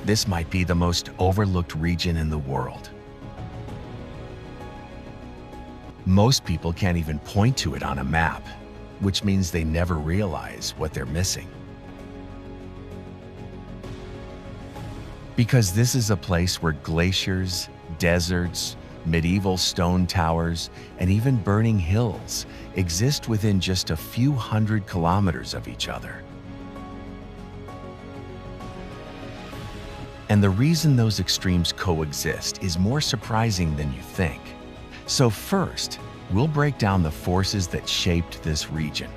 This might be the most overlooked region in the world. Most people can't even point to it on a map, which means they never realize what they're missing. Because this is a place where glaciers, deserts, medieval stone towers, and even burning hills exist within just a few hundred kilometers of each other. And the reason those extremes coexist is more surprising than you think. So first, we'll break down the forces that shaped this region.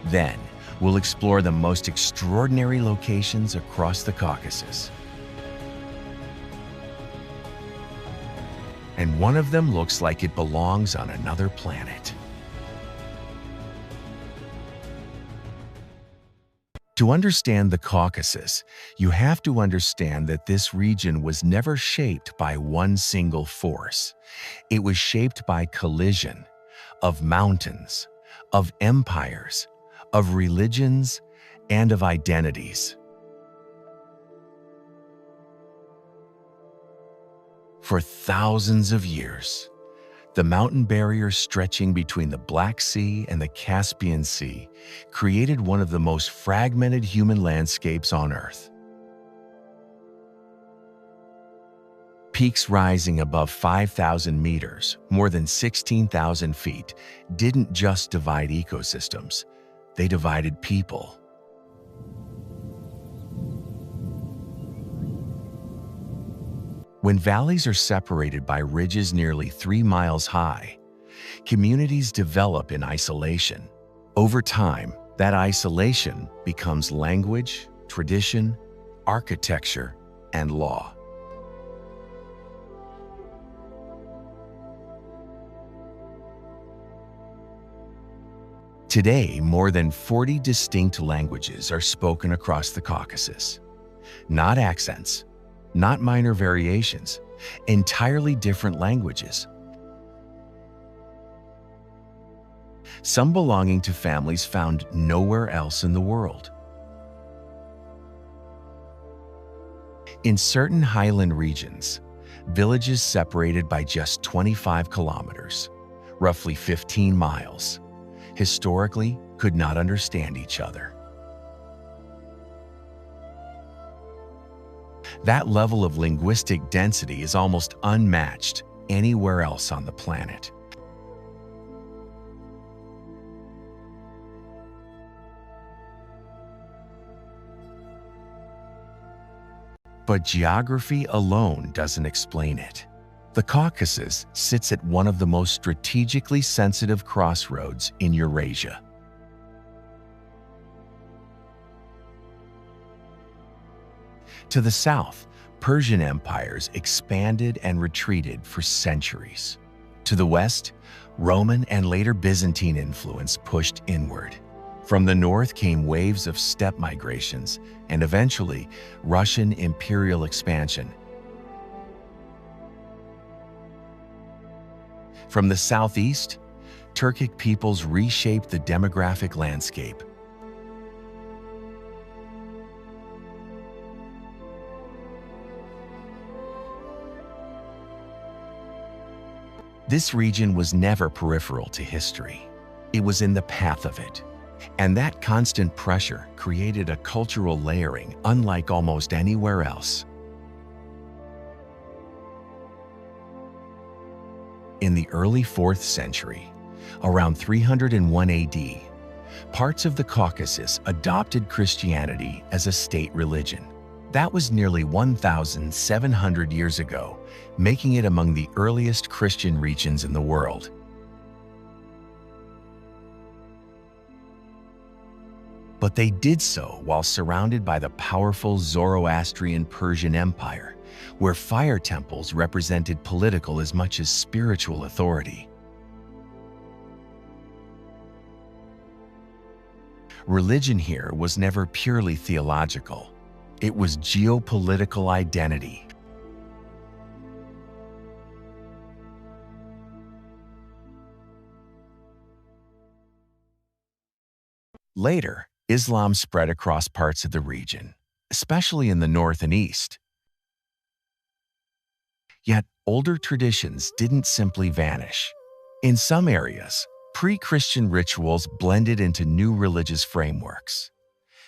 Then, we'll explore the most extraordinary locations across the Caucasus. And one of them looks like it belongs on another planet. To understand the Caucasus, you have to understand that this region was never shaped by one single force. It was shaped by collision of mountains, of empires, of religions, and of identities. For thousands of years, the mountain barrier stretching between the Black Sea and the Caspian Sea created one of the most fragmented human landscapes on Earth. Peaks rising above 5,000 meters, more than 16,000 feet, didn't just divide ecosystems, they divided people. When valleys are separated by ridges nearly 3 miles high, communities develop in isolation. Over time, that isolation becomes language, tradition, architecture, and law. Today, more than 40 distinct languages are spoken across the Caucasus. Not accents, not minor variations, entirely different languages. Some belonging to families found nowhere else in the world. In certain highland regions, villages separated by just 25 kilometers, roughly 15 miles, historically could not understand each other. That level of linguistic density is almost unmatched anywhere else on the planet. But geography alone doesn't explain it. The Caucasus sits at one of the most strategically sensitive crossroads in Eurasia. To the south, Persian empires expanded and retreated for centuries. To the west, Roman and later Byzantine influence pushed inward. From the north came waves of steppe migrations and eventually Russian imperial expansion. From the southeast, Turkic peoples reshaped the demographic landscape. This region was never peripheral to history. It was in the path of it. And that constant pressure created a cultural layering unlike almost anywhere else. In the early 4th century, around 301 AD, parts of the Caucasus adopted Christianity as a state religion. That was nearly 1,700 years ago, making it among the earliest Christian regions in the world. But they did so while surrounded by the powerful Zoroastrian Persian Empire, where fire temples represented political as much as spiritual authority. Religion here was never purely theological. It was geopolitical identity. Later, Islam spread across parts of the region, especially in the north and east. Yet older traditions didn't simply vanish. In some areas, pre-Christian rituals blended into new religious frameworks.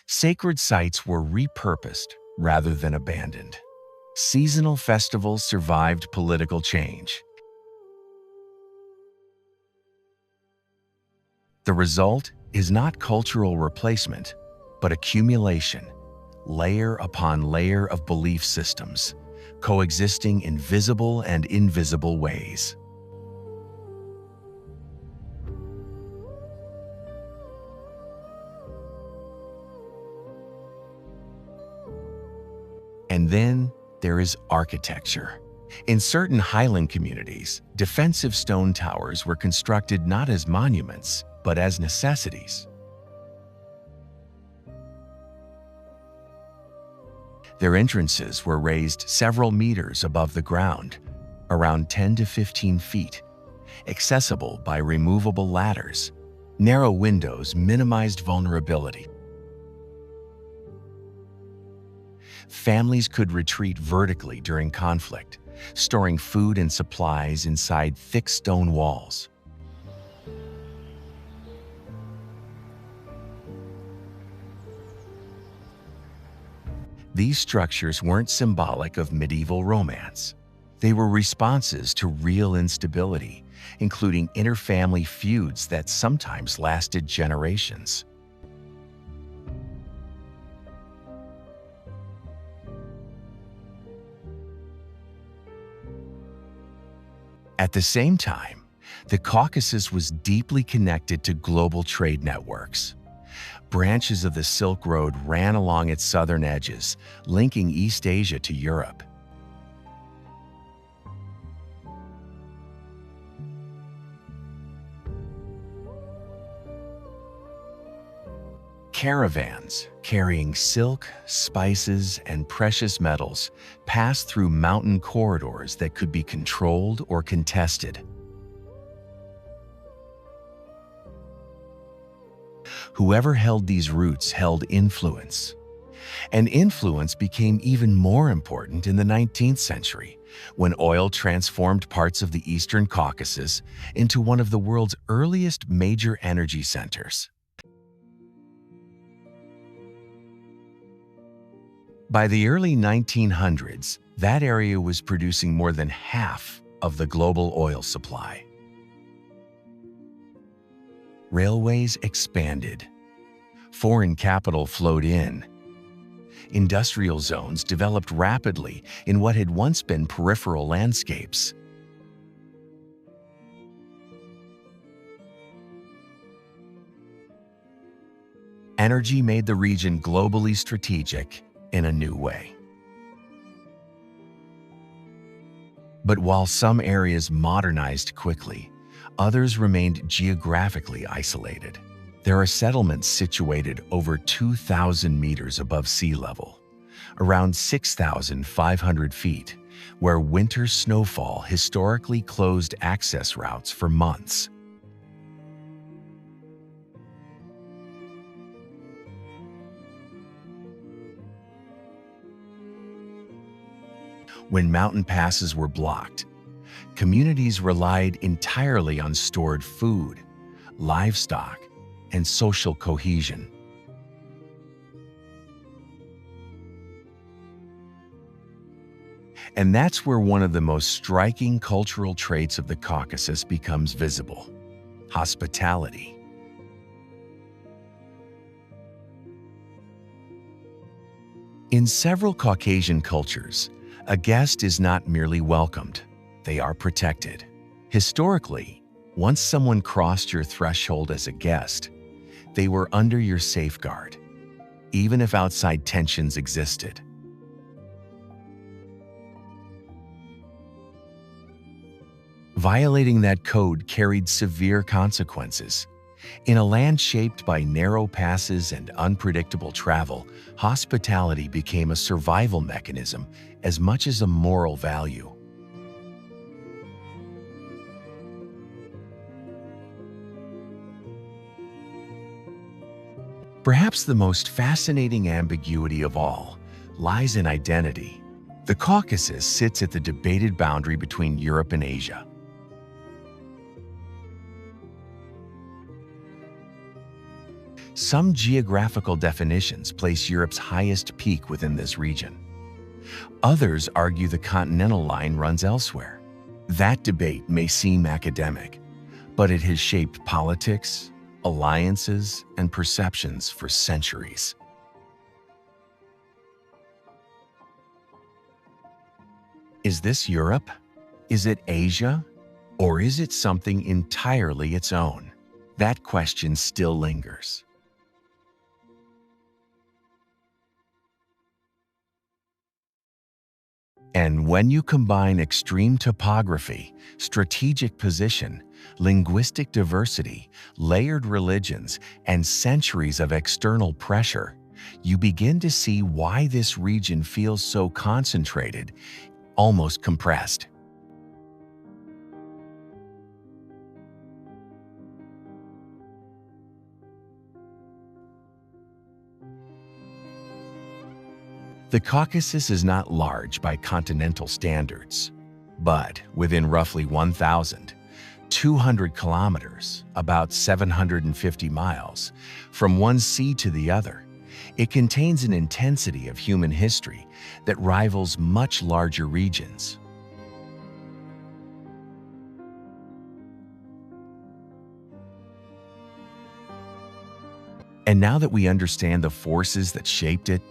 Sacred sites were repurposed rather than abandoned. Seasonal festivals survived political change. The result is not cultural replacement, but accumulation, layer upon layer of belief systems, coexisting in visible and invisible ways. And then there is architecture. In certain highland communities, defensive stone towers were constructed not as monuments, but as necessities. Their entrances were raised several meters above the ground, around 10 to 15 feet, accessible by removable ladders. Narrow windows minimized vulnerability. Families could retreat vertically during conflict, storing food and supplies inside thick stone walls. These structures weren't symbolic of medieval romance. They were responses to real instability, including interfamily feuds that sometimes lasted generations. At the same time, the Caucasus was deeply connected to global trade networks. Branches of the Silk Road ran along its southern edges, linking East Asia to Europe. Caravans carrying silk, spices, and precious metals passed through mountain corridors that could be controlled or contested. Whoever held these routes held influence. And influence became even more important in the 19th century, when oil transformed parts of the Eastern Caucasus into one of the world's earliest major energy centers. By the early 1900s, that area was producing more than half of the global oil supply. Railways expanded. Foreign capital flowed in. Industrial zones developed rapidly in what had once been peripheral landscapes. Energy made the region globally strategic in a new way. But while some areas modernized quickly, others remained geographically isolated. There are settlements situated over 2,000 meters above sea level, around 6,500 feet, where winter snowfall historically closed access routes for months. When mountain passes were blocked, communities relied entirely on stored food, livestock, and social cohesion. And that's where one of the most striking cultural traits of the Caucasus becomes visible: hospitality. In several Caucasian cultures, a guest is not merely welcomed, they are protected. Historically, once someone crossed your threshold as a guest, they were under your safeguard, even if outside tensions existed. Violating that code carried severe consequences. In a land shaped by narrow passes and unpredictable travel, hospitality became a survival mechanism as much as a moral value. Perhaps the most fascinating ambiguity of all lies in identity. The Caucasus sits at the debated boundary between Europe and Asia. Some geographical definitions place Europe's highest peak within this region. Others argue the continental line runs elsewhere. That debate may seem academic, but it has shaped politics, alliances, and perceptions for centuries. Is this Europe? Is it Asia? Or is it something entirely its own? That question still lingers. And when you combine extreme topography, strategic position, linguistic diversity, layered religions, and centuries of external pressure, you begin to see why this region feels so concentrated, almost compressed. The Caucasus is not large by continental standards, but within roughly 1,200 kilometers, about 750 miles, from one sea to the other, it contains an intensity of human history that rivals much larger regions. And now that we understand the forces that shaped it,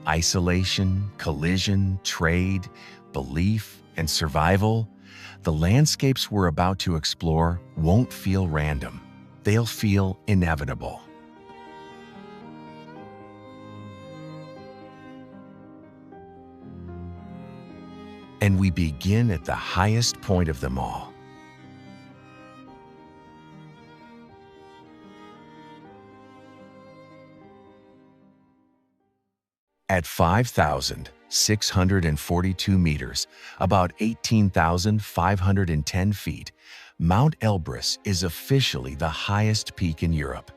isolation, collision, trade, belief, and survival, the landscapes we're about to explore won't feel random. They'll feel inevitable. And we begin at the highest point of them all. At 5,642 meters, about 18,510 feet, Mount Elbrus is officially the highest peak in Europe.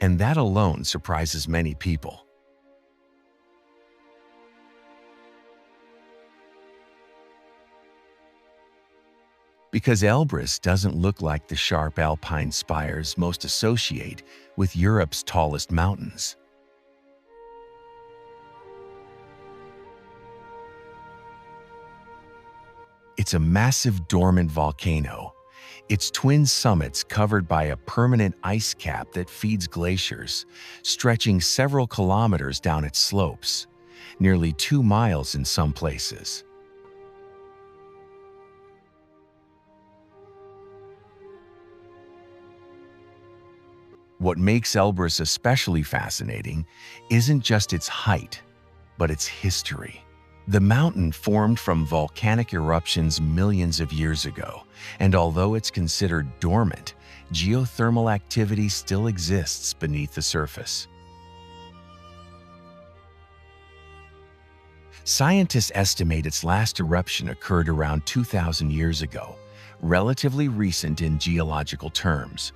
And that alone surprises many people. Because Elbrus doesn't look like the sharp alpine spires most associate with Europe's tallest mountains. It's a massive dormant volcano, its twin summits covered by a permanent ice cap that feeds glaciers, stretching several kilometers down its slopes, nearly 2 miles in some places. What makes Elbrus especially fascinating isn't just its height, but its history. The mountain formed from volcanic eruptions millions of years ago, and although it's considered dormant, geothermal activity still exists beneath the surface. Scientists estimate its last eruption occurred around 2,000 years ago, relatively recent in geological terms.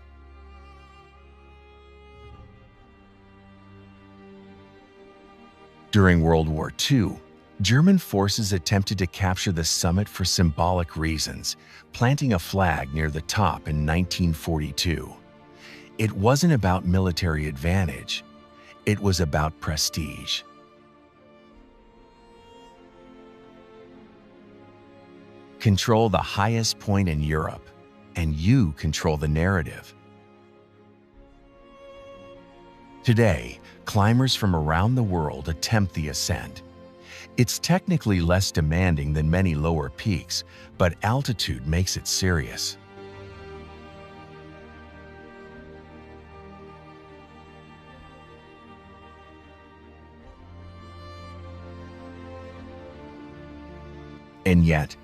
During World War II, German forces attempted to capture the summit for symbolic reasons, planting a flag near the top in 1942. It wasn't about military advantage, it was about prestige. Control the highest point in Europe, and you control the narrative. Today, climbers from around the world attempt the ascent. It's technically less demanding than many lower peaks, but altitude makes it serious. And yet,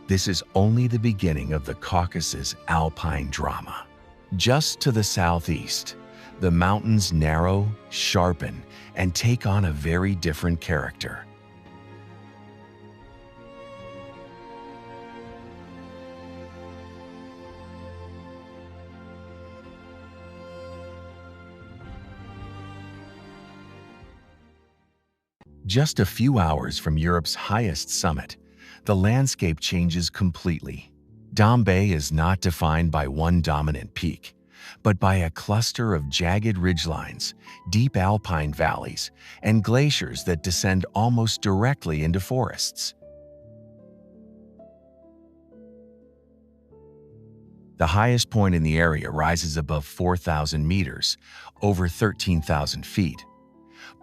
this is only the beginning of the Caucasus alpine drama. Just to the southeast, the mountains narrow, sharpen, and take on a very different character. Just a few hours from Europe's highest summit, the landscape changes completely. Dombay is not defined by one dominant peak, but by a cluster of jagged ridgelines, deep alpine valleys, and glaciers that descend almost directly into forests. The highest point in the area rises above 4,000 meters, over 13,000 feet.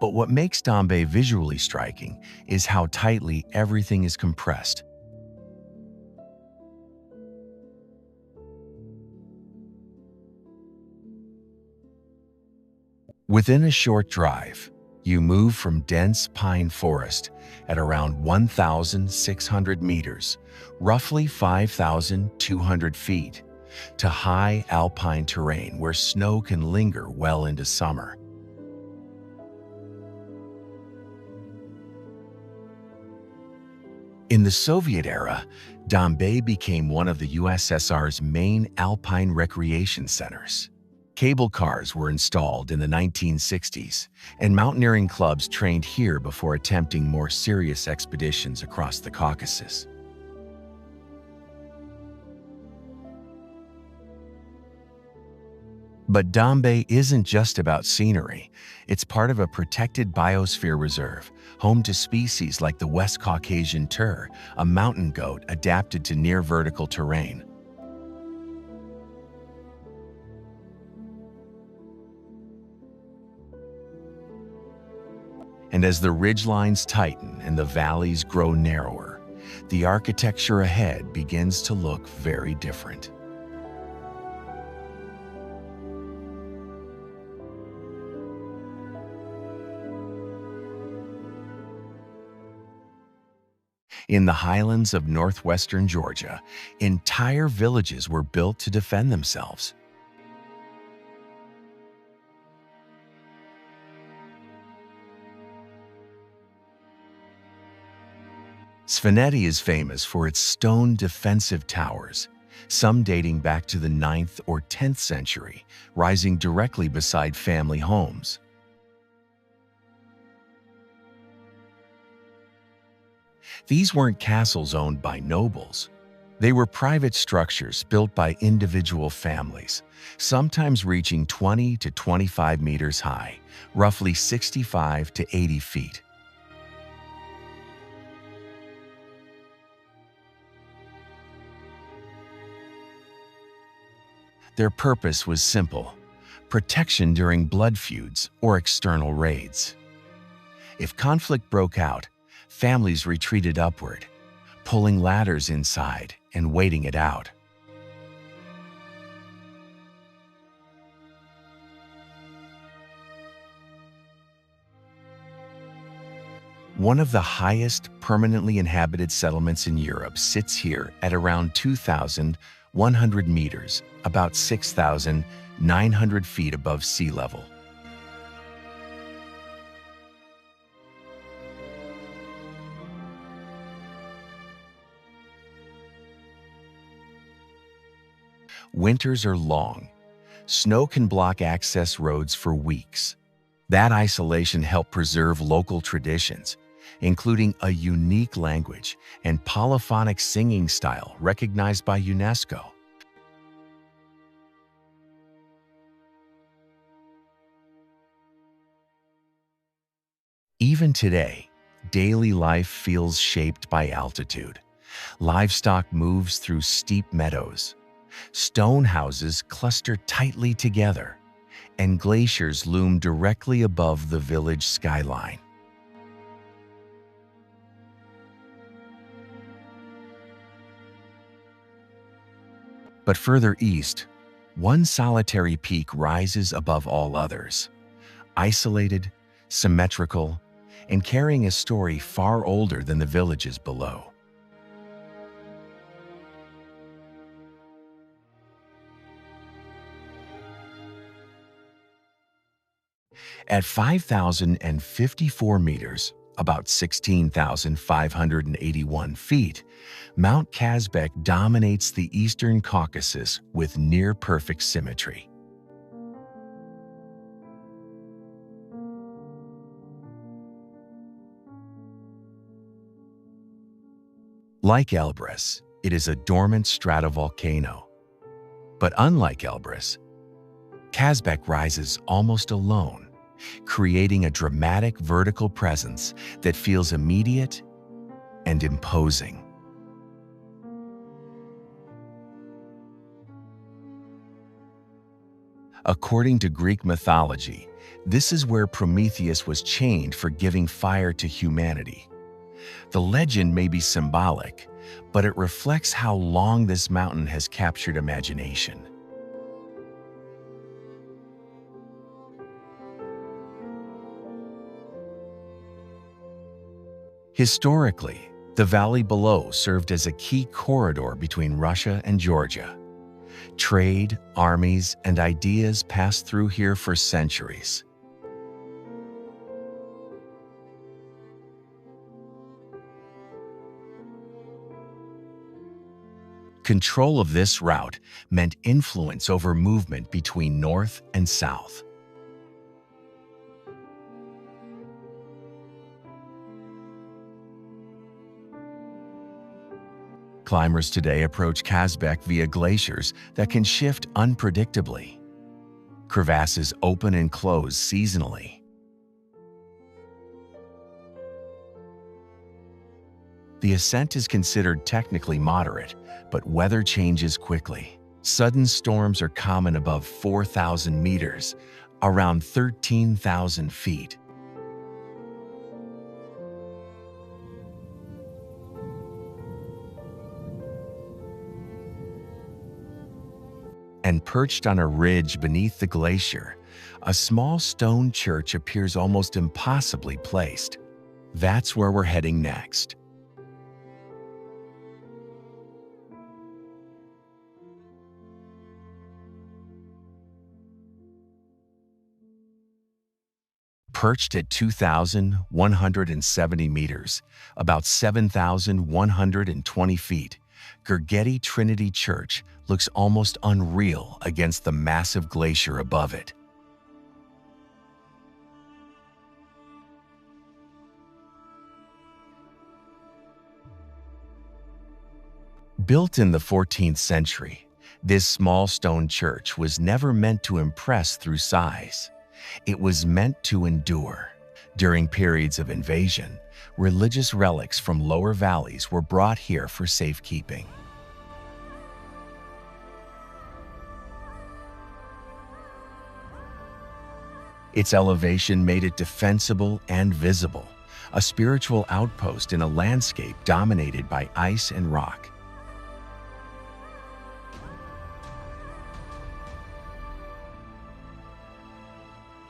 But what makes Dombay visually striking is how tightly everything is compressed. Within a short drive, you move from dense pine forest at around 1,600 meters, roughly 5,200 feet, to high alpine terrain where snow can linger well into summer. In the Soviet era, Dombay became one of the USSR's main alpine recreation centers. Cable cars were installed in the 1960s, and mountaineering clubs trained here before attempting more serious expeditions across the Caucasus. But Dombay isn't just about scenery. It's part of a protected biosphere reserve, home to species like the West Caucasian tur, a mountain goat adapted to near-vertical terrain. And as the ridgelines tighten and the valleys grow narrower, the architecture ahead begins to look very different. In the highlands of northwestern Georgia, entire villages were built to defend themselves. Svaneti is famous for its stone defensive towers, some dating back to the 9th or 10th century, rising directly beside family homes. These weren't castles owned by nobles. They were private structures built by individual families, sometimes reaching 20 to 25 meters high, roughly 65 to 80 feet. Their purpose was simple: protection during blood feuds or external raids. If conflict broke out, families retreated upward, pulling ladders inside and waiting it out. One of the highest permanently inhabited settlements in Europe sits here at around 2,100 meters, about 6,900 feet above sea level. Winters are long. Snow can block access roads for weeks. That isolation helped preserve local traditions, including a unique language and polyphonic singing style recognized by UNESCO. Even today, daily life feels shaped by altitude. Livestock moves through steep meadows. Stone houses cluster tightly together, and glaciers loom directly above the village skyline. But further east, one solitary peak rises above all others, isolated, symmetrical, and carrying a story far older than the villages below. At 5,054 meters, about 16,581 feet, Mount Kazbek dominates the eastern Caucasus with near-perfect symmetry. Like Elbrus, it is a dormant stratovolcano. But unlike Elbrus, Kazbek rises almost alone, creating a dramatic vertical presence that feels immediate and imposing. According to Greek mythology, this is where Prometheus was chained for giving fire to humanity. The legend may be symbolic, but it reflects how long this mountain has captured imagination. Historically, the valley below served as a key corridor between Russia and Georgia. Trade, armies, and ideas passed through here for centuries. Control of this route meant influence over movement between north and south. Climbers today approach Kazbek via glaciers that can shift unpredictably. Crevasses open and close seasonally. The ascent is considered technically moderate, but weather changes quickly. Sudden storms are common above 4,000 meters, around 13,000 feet. And perched on a ridge beneath the glacier, a small stone church appears almost impossibly placed. That's where we're heading next. Perched at 2,170 meters, about 7,120 feet, Gergeti Trinity Church looks almost unreal against the massive glacier above it. Built in the 14th century, this small stone church was never meant to impress through size. It was meant to endure. During periods of invasion, religious relics from lower valleys were brought here for safekeeping. Its elevation made it defensible and visible, a spiritual outpost in a landscape dominated by ice and rock.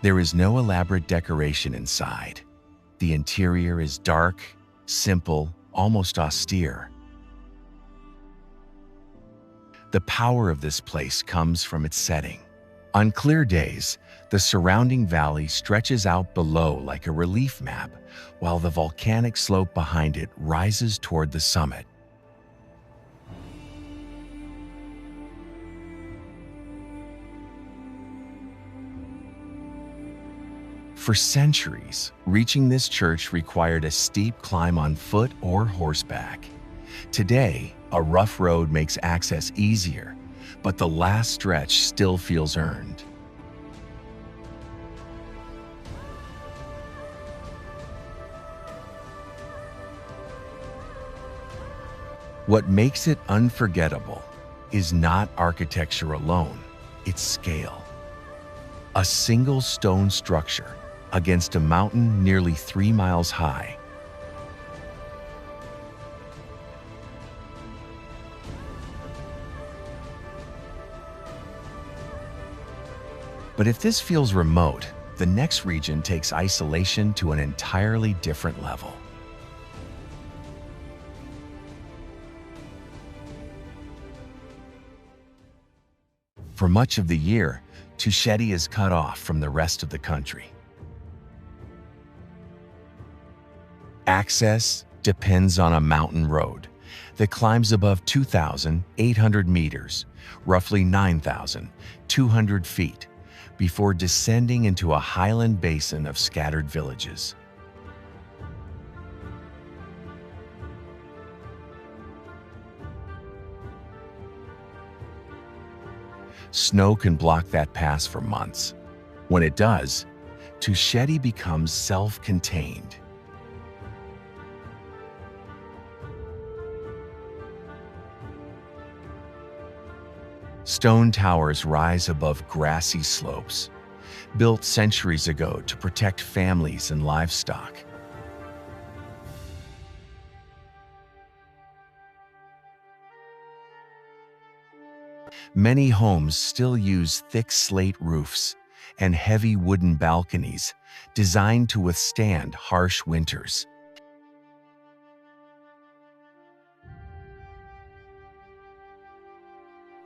There is no elaborate decoration inside. The interior is dark, simple, almost austere. The power of this place comes from its setting. On clear days, the surrounding valley stretches out below like a relief map, while the volcanic slope behind it rises toward the summit. For centuries, reaching this church required a steep climb on foot or horseback. Today, a rough road makes access easier, but the last stretch still feels earned. What makes it unforgettable is not architecture alone, it's scale. A single stone structure against a mountain nearly 3 miles high. But if this feels remote, the next region takes isolation to an entirely different level. For much of the year, Tusheti is cut off from the rest of the country. Access depends on a mountain road that climbs above 2,800 meters, roughly 9,200 feet, before descending into a highland basin of scattered villages. Snow can block that pass for months. When it does, Tusheti becomes self-contained. Stone towers rise above grassy slopes, built centuries ago to protect families and livestock. Many homes still use thick slate roofs and heavy wooden balconies designed to withstand harsh winters.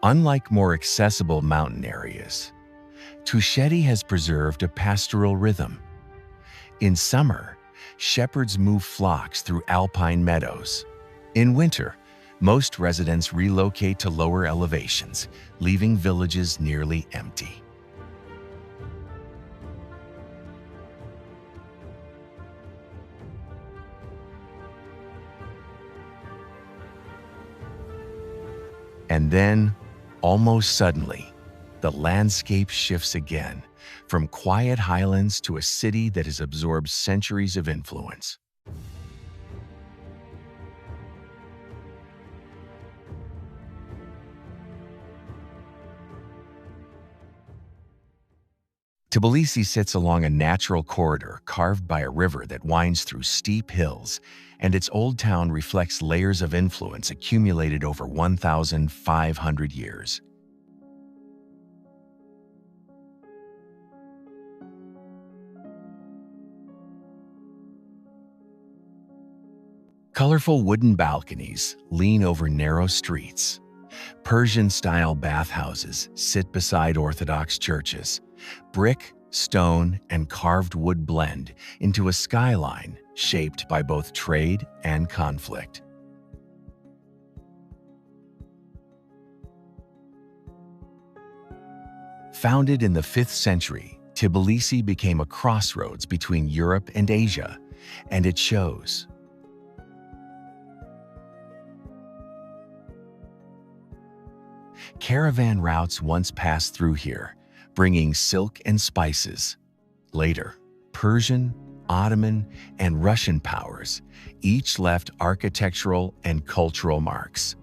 Unlike more accessible mountain areas, Tusheti has preserved a pastoral rhythm. In summer, shepherds move flocks through alpine meadows. In winter, most residents relocate to lower elevations, leaving villages nearly empty. And then, almost suddenly, the landscape shifts again, from quiet highlands to a city that has absorbed centuries of influence. Tbilisi sits along a natural corridor carved by a river that winds through steep hills, and its old town reflects layers of influence accumulated over 1,500 years. Colorful wooden balconies lean over narrow streets. Persian-style bathhouses sit beside Orthodox churches. Brick, stone, and carved wood blend into a skyline shaped by both trade and conflict. Founded in the 5th century, Tbilisi became a crossroads between Europe and Asia, and it shows. Caravan routes once passed through here, bringing silk and spices. Later, Persian, Ottoman, and Russian powers each left architectural and cultural marks.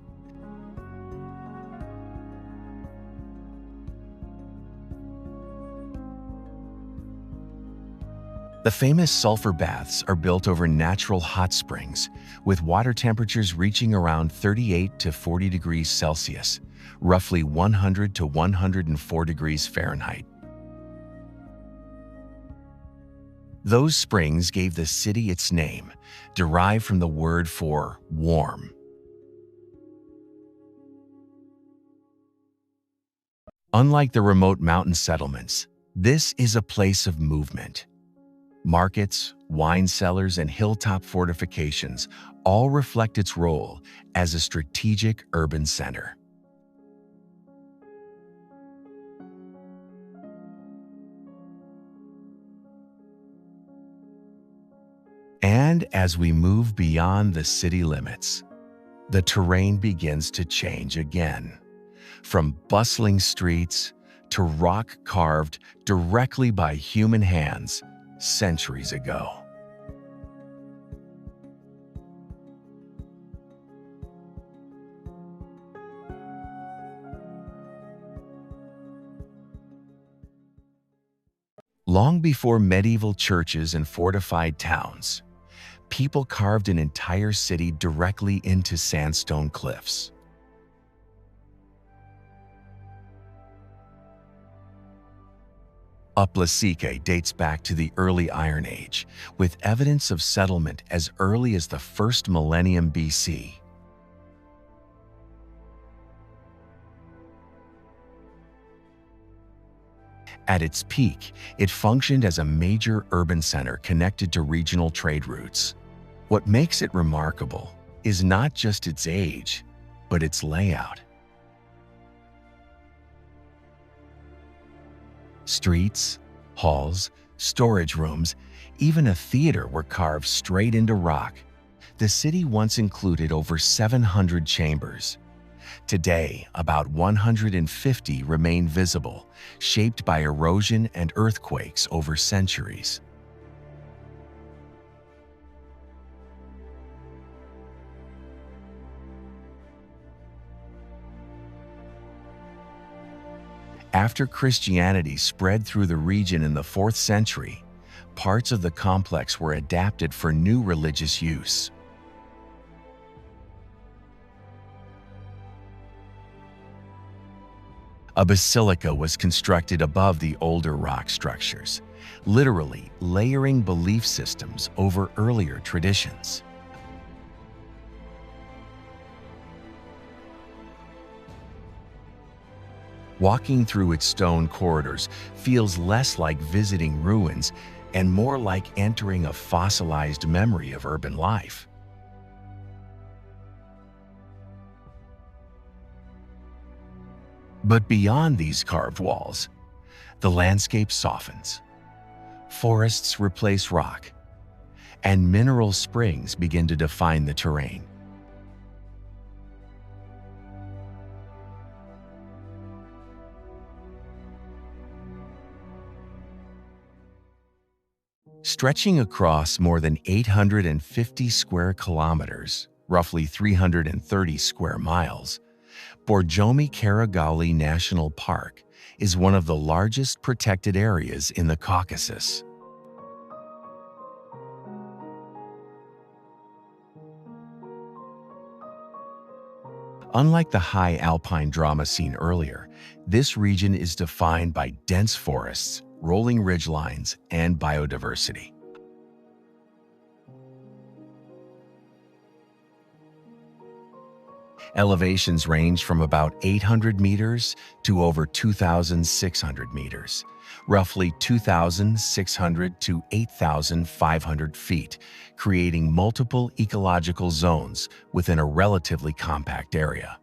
The famous sulfur baths are built over natural hot springs, with water temperatures reaching around 38 to 40 degrees Celsius, roughly 100 to 104 degrees Fahrenheit. Those springs gave the city its name, derived from the word for warm. Unlike the remote mountain settlements, this is a place of movement. Markets, wine cellars, and hilltop fortifications all reflect its role as a strategic urban center. And as we move beyond the city limits, the terrain begins to change again. From bustling streets to rock carved directly by human hands centuries ago. Long before medieval churches and fortified towns, people carved an entire city directly into sandstone cliffs. Uplistsikhe dates back to the early Iron Age, with evidence of settlement as early as the 1st millennium BC. At its peak, it functioned as a major urban center connected to regional trade routes. What makes it remarkable is not just its age, but its layout. Streets, halls, storage rooms, even a theater were carved straight into rock. The city once included over 700 chambers. Today, about 150 remain visible, shaped by erosion and earthquakes over centuries. After Christianity spread through the region in the 4th century, parts of the complex were adapted for new religious use. A basilica was constructed above the older rock structures, literally layering belief systems over earlier traditions. Walking through its stone corridors feels less like visiting ruins and more like entering a fossilized memory of urban life. But beyond these carved walls, the landscape softens. Forests replace rock, and mineral springs begin to define the terrain. Stretching across more than 850 square kilometers, roughly 330 square miles, Borjomi-Kharagauli National Park is one of the largest protected areas in the Caucasus. Unlike the high alpine drama seen earlier, this region is defined by dense forests, rolling ridgelines, and biodiversity. Elevations range from about 800 meters to over 2,600 meters, roughly 2,600 to 8,500 feet, creating multiple ecological zones within a relatively compact area.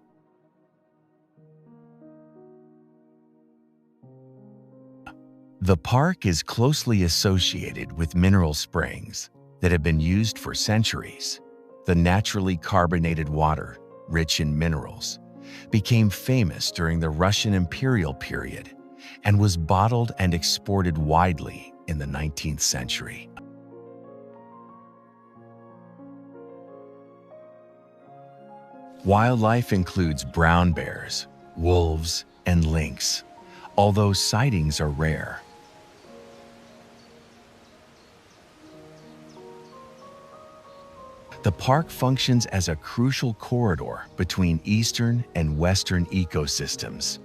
The park is closely associated with mineral springs that have been used for centuries. The naturally carbonated water, rich in minerals, became famous during the Russian imperial period and was bottled and exported widely in the 19th century. Wildlife includes brown bears, wolves, and lynx, although sightings are rare. The park functions as a crucial corridor between eastern and western ecosystems.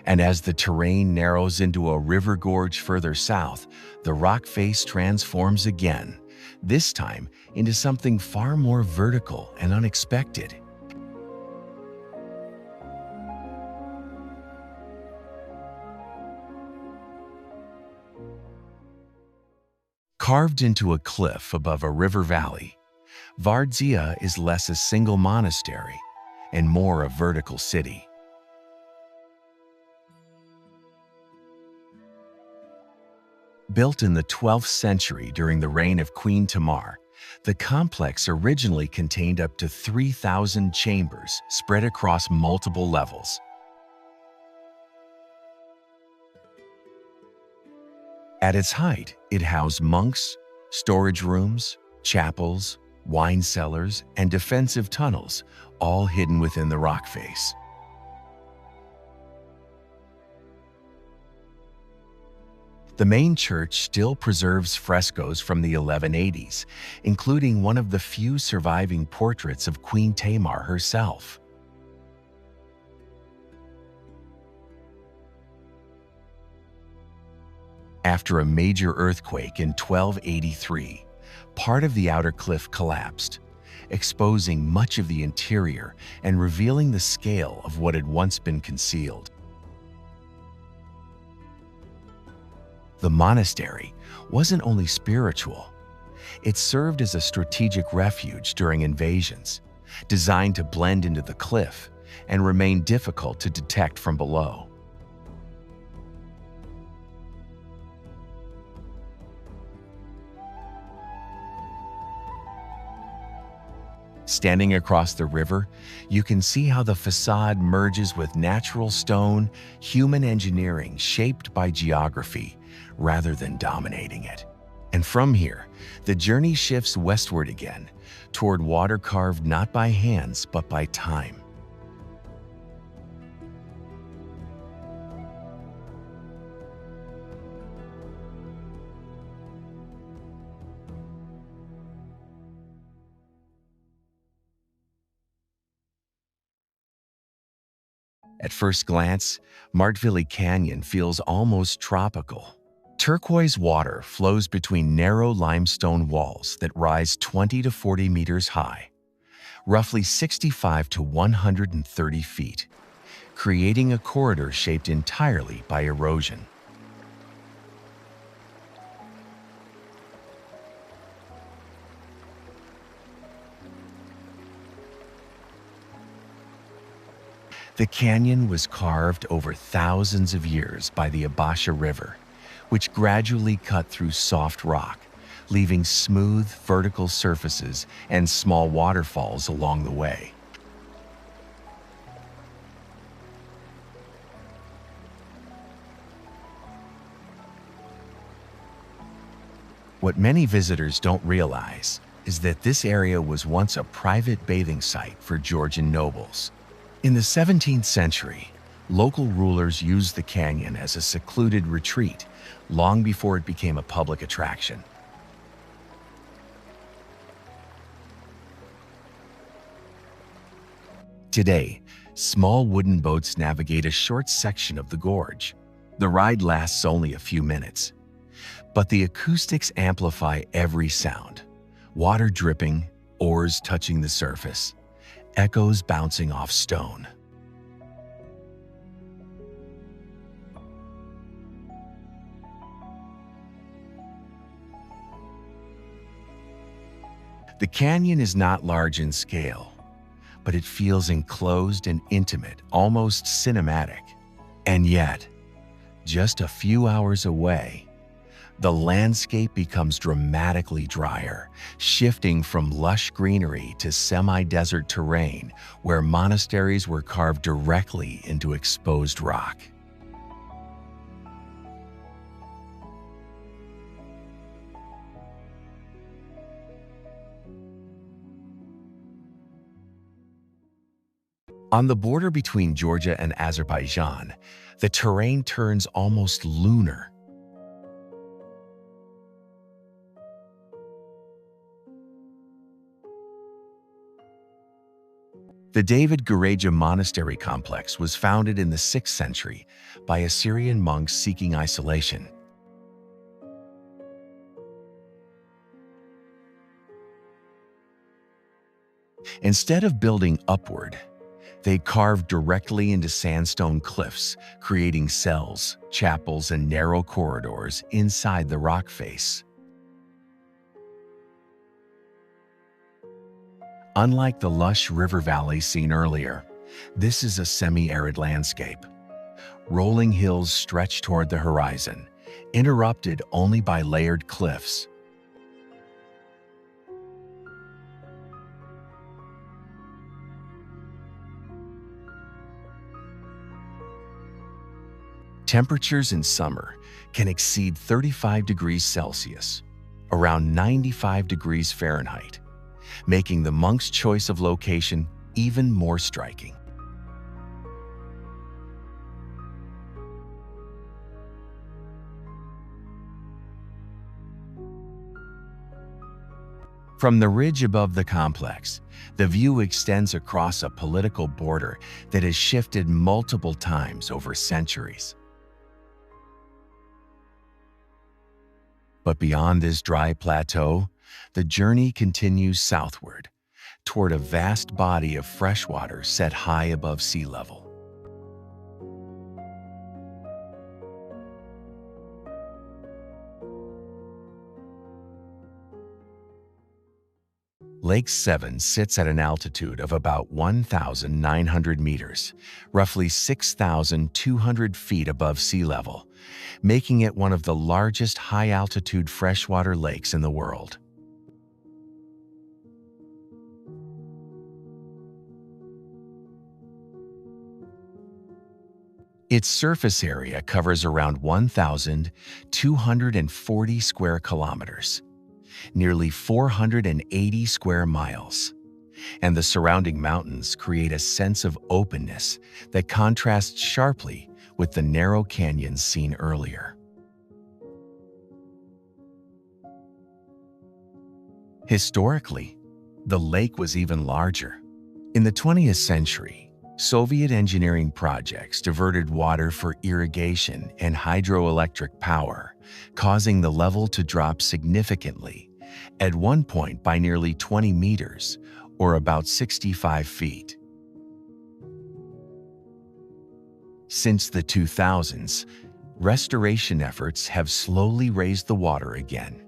And as the terrain narrows into a river gorge further south, the rock face transforms again, this time into something far more vertical and unexpected. Carved into a cliff above a river valley, Vardzia is less a single monastery and more a vertical city. Built in the 12th century during the reign of Queen Tamar, the complex originally contained up to 3,000 chambers spread across multiple levels. At its height, it housed monks, storage rooms, chapels, wine cellars, and defensive tunnels, all hidden within the rock face. The main church still preserves frescoes from the 1180s, including one of the few surviving portraits of Queen Tamar herself. After a major earthquake in 1283, part of the outer cliff collapsed, exposing much of the interior and revealing the scale of what had once been concealed. The monastery wasn't only spiritual, it served as a strategic refuge during invasions, designed to blend into the cliff and remain difficult to detect from below. Standing across the river, you can see how the facade merges with natural stone, human engineering shaped by geography rather than dominating it. And from here, the journey shifts westward again, toward water carved not by hands but by time. At first glance, Martvili Canyon feels almost tropical. Turquoise water flows between narrow limestone walls that rise 20 to 40 meters high, roughly 65 to 130 feet, creating a corridor shaped entirely by erosion. The canyon was carved over thousands of years by the Abasha River, which gradually cut through soft rock, leaving smooth, vertical surfaces and small waterfalls along the way. What many visitors don't realize is that this area was once a private bathing site for Georgian nobles. In the 17th century, local rulers used the canyon as a secluded retreat long before it became a public attraction. Today, small wooden boats navigate a short section of the gorge. The ride lasts only a few minutes, but the acoustics amplify every sound. Water dripping, oars touching the surface, echoes bouncing off stone. The canyon is not large in scale, but it feels enclosed and intimate, almost cinematic. And yet, just a few hours away, the landscape becomes dramatically drier, shifting from lush greenery to semi-desert terrain where monasteries were carved directly into exposed rock. On the border between Georgia and Azerbaijan, the terrain turns almost lunar. The David Gareja Monastery complex was founded in the 6th century by Assyrian monks seeking isolation. Instead of building upward, they carved directly into sandstone cliffs, creating cells, chapels, and narrow corridors inside the rock face. Unlike the lush river valley seen earlier, this is a semi-arid landscape. Rolling hills stretch toward the horizon, interrupted only by layered cliffs. Temperatures in summer can exceed 35 degrees Celsius, around 95 degrees Fahrenheit, making the monks' choice of location even more striking. From the ridge above the complex, the view extends across a political border that has shifted multiple times over centuries. But beyond this dry plateau, the journey continues southward, toward a vast body of fresh water set high above sea level. Lake Sevan sits at an altitude of about 1,900 meters, roughly 6,200 feet above sea level, making it one of the largest high-altitude freshwater lakes in the world. Its surface area covers around 1,240 square kilometers, nearly 480 square miles, and the surrounding mountains create a sense of openness that contrasts sharply with the narrow canyons seen earlier. Historically, the lake was even larger. In the 20th century, Soviet engineering projects diverted water for irrigation and hydroelectric power, causing the level to drop significantly, at one point by nearly 20 meters, or about 65 feet. Since the 2000s, restoration efforts have slowly raised the water again.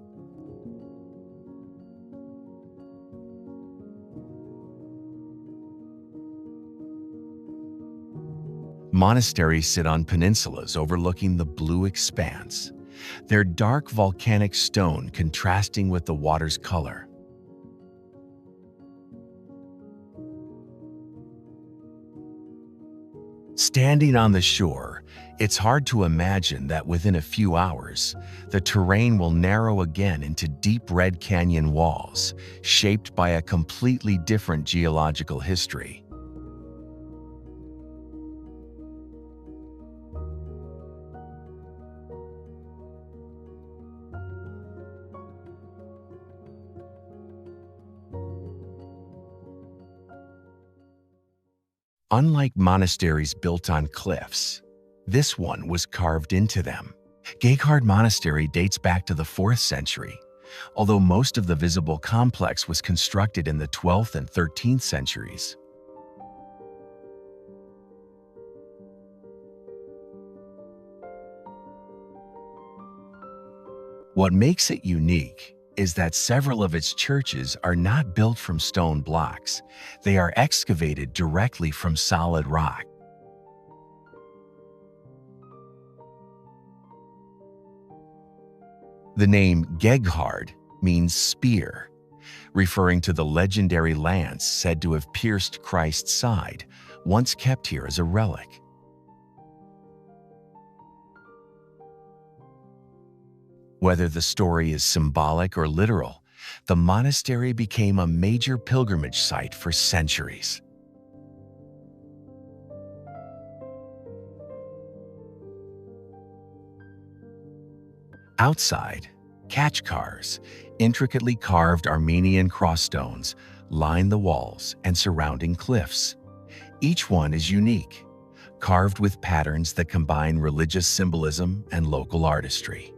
Monasteries sit on peninsulas overlooking the blue expanse, their dark volcanic stone contrasting with the water's color. Standing on the shore, it's hard to imagine that within a few hours, the terrain will narrow again into deep red canyon walls, shaped by a completely different geological history. Unlike monasteries built on cliffs, this one was carved into them. Geghard Monastery dates back to the 4th century, although most of the visible complex was constructed in the 12th and 13th centuries. What makes it unique is that several of its churches are not built from stone blocks. They are excavated directly from solid rock. The name Geghard means spear, referring to the legendary lance said to have pierced Christ's side, once kept here as a relic. Whether the story is symbolic or literal, the monastery became a major pilgrimage site for centuries. Outside, khachkars, intricately carved Armenian crossstones, line the walls and surrounding cliffs. Each one is unique, carved with patterns that combine religious symbolism and local artistry.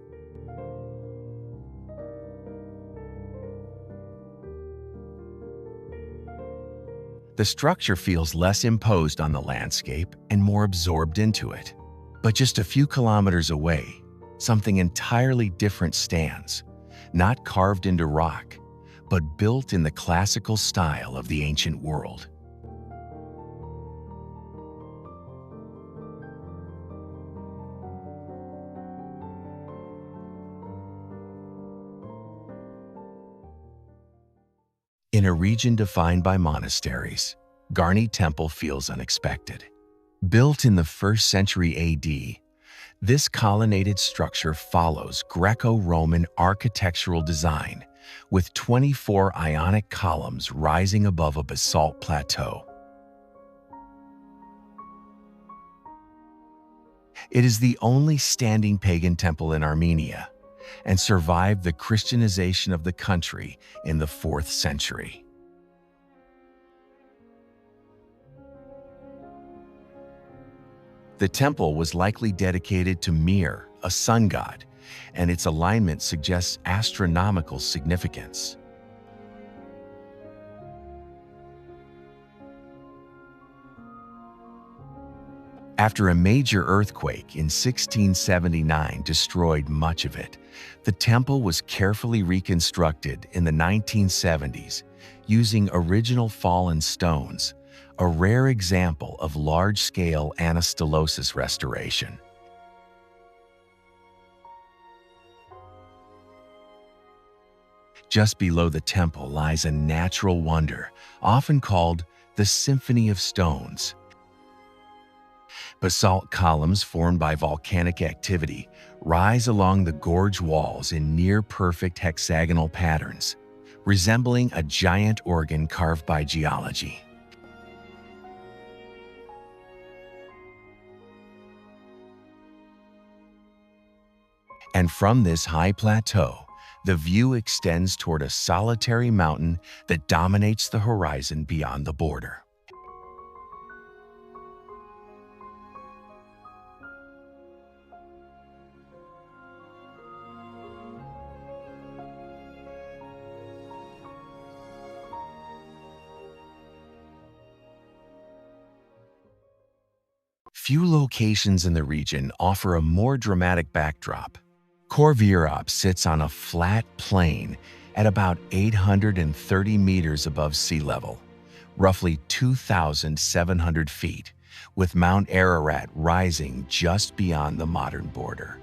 The structure feels less imposed on the landscape and more absorbed into it. But just a few kilometers away, something entirely different stands, not carved into rock, but built in the classical style of the ancient world. In a region defined by monasteries, Garni Temple feels unexpected. Built in the 1st century AD, this colonnaded structure follows Greco-Roman architectural design, with 24 Ionic columns rising above a basalt plateau. It is the only standing pagan temple in Armenia, and survived the Christianization of the country in the 4th century. The temple was likely dedicated to Mir, a sun god, and its alignment suggests astronomical significance. After a major earthquake in 1679 destroyed much of it, the temple was carefully reconstructed in the 1970s using original fallen stones, a rare example of large-scale anastylosis restoration. Just below the temple lies a natural wonder, often called the Symphony of Stones. Basalt columns formed by volcanic activity rise along the gorge walls in near-perfect hexagonal patterns, resembling a giant organ carved by geology. And from this high plateau, the view extends toward a solitary mountain that dominates the horizon beyond the border. Few locations in the region offer a more dramatic backdrop. Khor Virap sits on a flat plain at about 830 meters above sea level, roughly 2,700 feet, with Mount Ararat rising just beyond the modern border.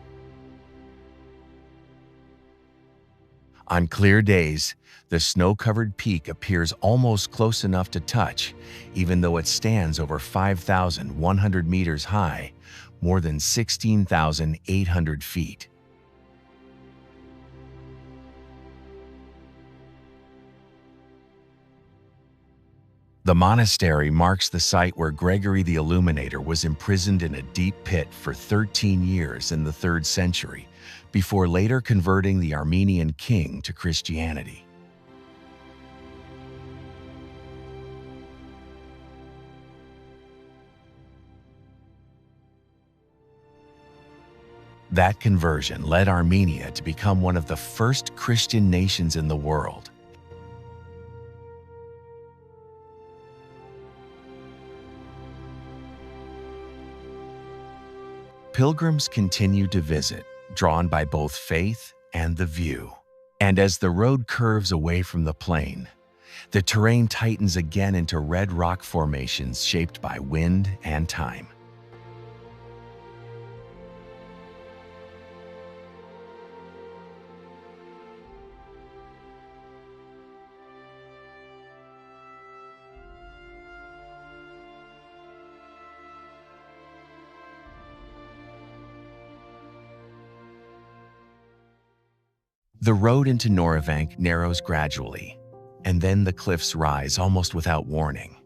On clear days, the snow-covered peak appears almost close enough to touch, even though it stands over 5,100 meters high, more than 16,800 feet. The monastery marks the site where Gregory the Illuminator was imprisoned in a deep pit for 13 years in the 3rd century, before later converting the Armenian king to Christianity. That conversion led Armenia to become one of the first Christian nations in the world. Pilgrims continue to visit, drawn by both faith and the view. And as the road curves away from the plain, the terrain tightens again into red rock formations shaped by wind and time. The road into Noravank narrows gradually, and then the cliffs rise almost without warning.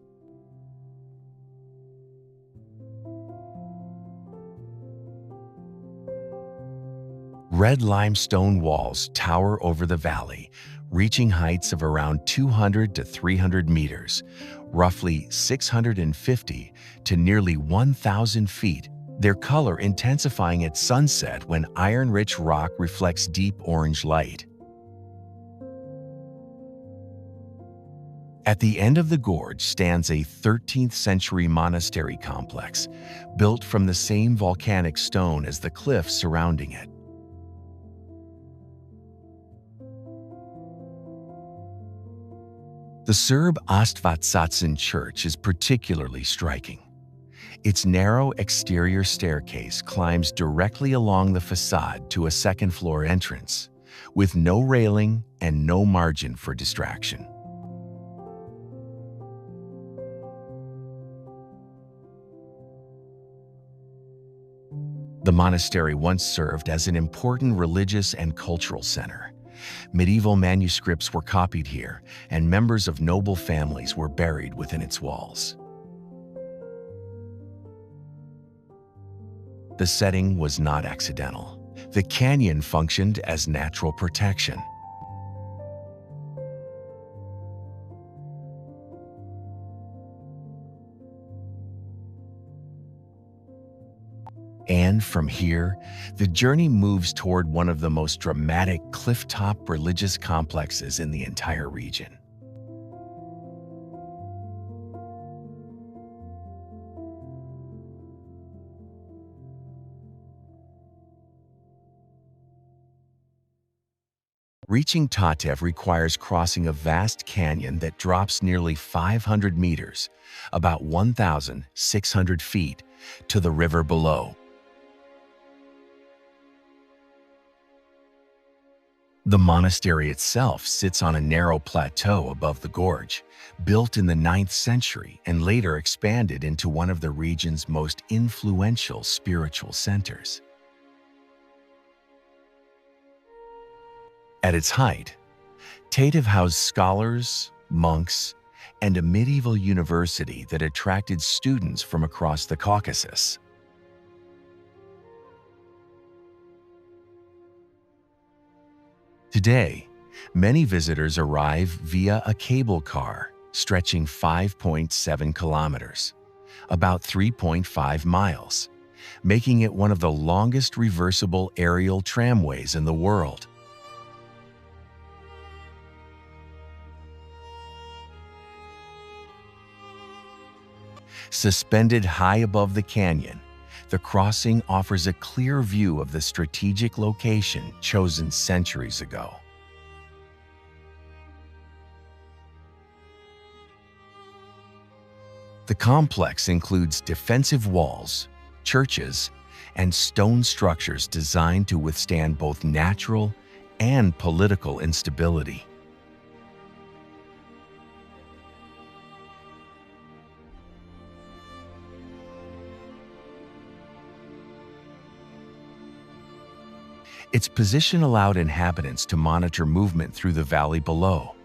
Red limestone walls tower over the valley, reaching heights of around 200 to 300 meters, roughly 650 to nearly 1,000 feet, their color intensifying at sunset when iron-rich rock reflects deep orange light. At the end of the gorge stands a 13th century monastery complex, built from the same volcanic stone as the cliffs surrounding it. The Serb Ostvatsatsin church is particularly striking. Its narrow exterior staircase climbs directly along the facade to a second-floor entrance, with no railing and no margin for distraction. The monastery once served as an important religious and cultural center. Medieval manuscripts were copied here, and members of noble families were buried within its walls. The setting was not accidental. The canyon functioned as natural protection. And from here, the journey moves toward one of the most dramatic clifftop religious complexes in the entire region. Reaching Tatev requires crossing a vast canyon that drops nearly 500 meters, about 1,600 feet, to the river below. The monastery itself sits on a narrow plateau above the gorge, built in the 9th century and later expanded into one of the region's most influential spiritual centers. At its height, Tatev housed scholars, monks, and a medieval university that attracted students from across the Caucasus. Today, many visitors arrive via a cable car stretching 5.7 kilometers, about 3.5 miles, making it one of the longest reversible aerial tramways in the world. Suspended high above the canyon, the crossing offers a clear view of the strategic location chosen centuries ago. The complex includes defensive walls, churches, and stone structures designed to withstand both natural and political instability. Its position allowed inhabitants to monitor movement through the valley below.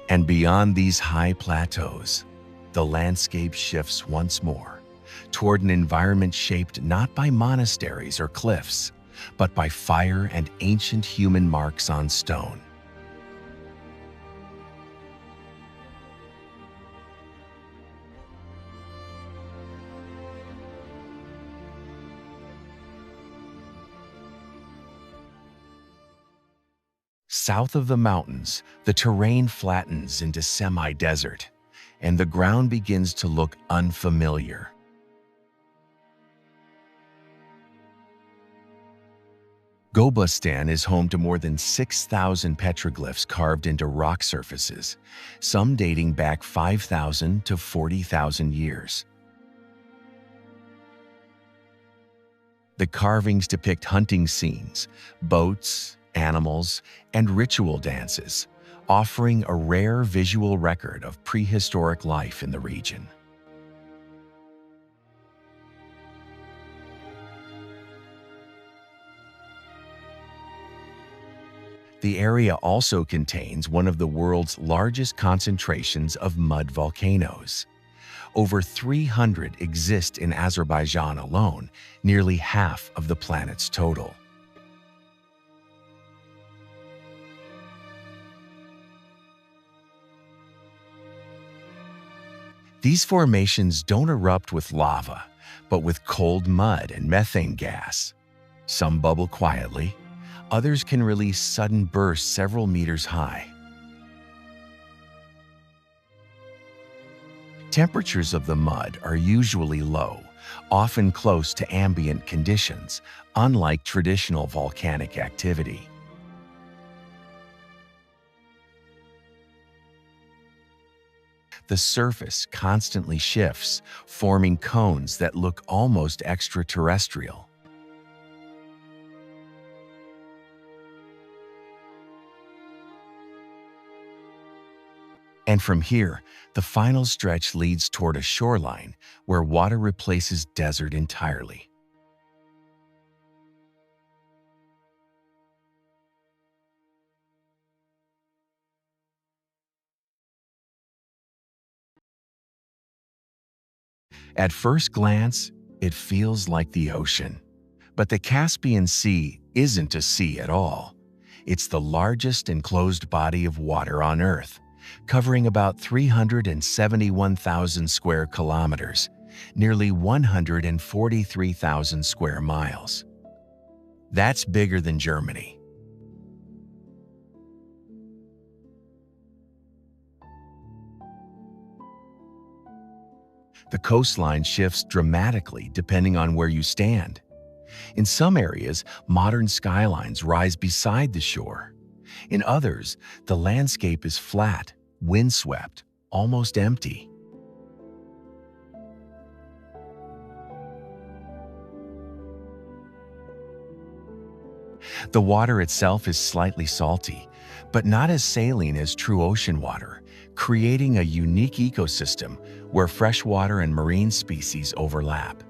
And beyond these high plateaus, the landscape shifts once more toward an environment shaped not by monasteries or cliffs, but by fire and ancient human marks on stone. South of the mountains, the terrain flattens into semi-desert, and the ground begins to look unfamiliar. Gobustan is home to more than 6,000 petroglyphs carved into rock surfaces, some dating back 5,000 to 40,000 years. The carvings depict hunting scenes, boats, animals, and ritual dances, offering a rare visual record of prehistoric life in the region. The area also contains one of the world's largest concentrations of mud volcanoes. Over 300 exist in Azerbaijan alone, nearly half of the planet's total. These formations don't erupt with lava, but with cold mud and methane gas. Some bubble quietly, others can release sudden bursts several meters high. Temperatures of the mud are usually low, often close to ambient conditions, unlike traditional volcanic activity. The surface constantly shifts, forming cones that look almost extraterrestrial. And from here, the final stretch leads toward a shoreline where water replaces desert entirely. At first glance, it feels like the ocean. But the Caspian Sea isn't a sea at all. It's the largest enclosed body of water on Earth, covering about 371,000 square kilometers, nearly 143,000 square miles. That's bigger than Germany. The coastline shifts dramatically depending on where you stand. In some areas, modern skylines rise beside the shore. In others, the landscape is flat, windswept, almost empty. The water itself is slightly salty, but not as saline as true ocean water, creating a unique ecosystem where freshwater and marine species overlap.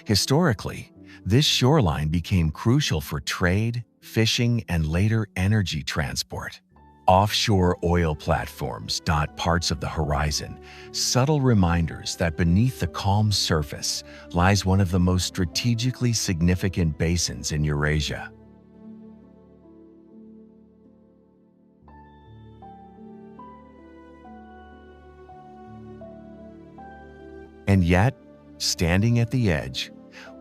Historically, this shoreline became crucial for trade, fishing, and later energy transport. Offshore oil platforms dot parts of the horizon, subtle reminders that beneath the calm surface lies one of the most strategically significant basins in Eurasia. And yet, standing at the edge,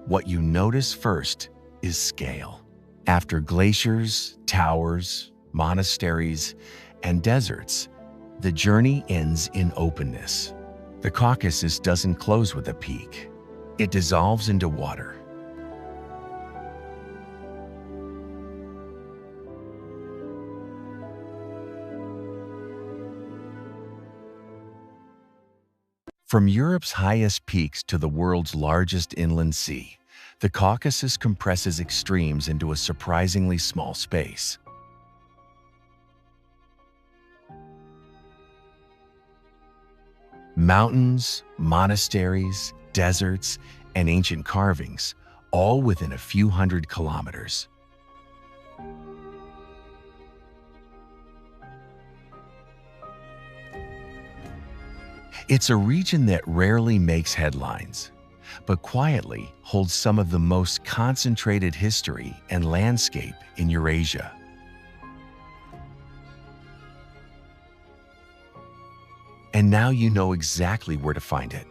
what you notice first is scale. After glaciers, towers, monasteries, and deserts, the journey ends in openness. The Caucasus doesn't close with a peak. It dissolves into water. From Europe's highest peaks to the world's largest inland sea, the Caucasus compresses extremes into a surprisingly small space. Mountains, monasteries, deserts, and ancient carvings, all within a few hundred kilometers. It's a region that rarely makes headlines, but quietly holds some of the most concentrated history and landscape in Eurasia. And now you know exactly where to find it.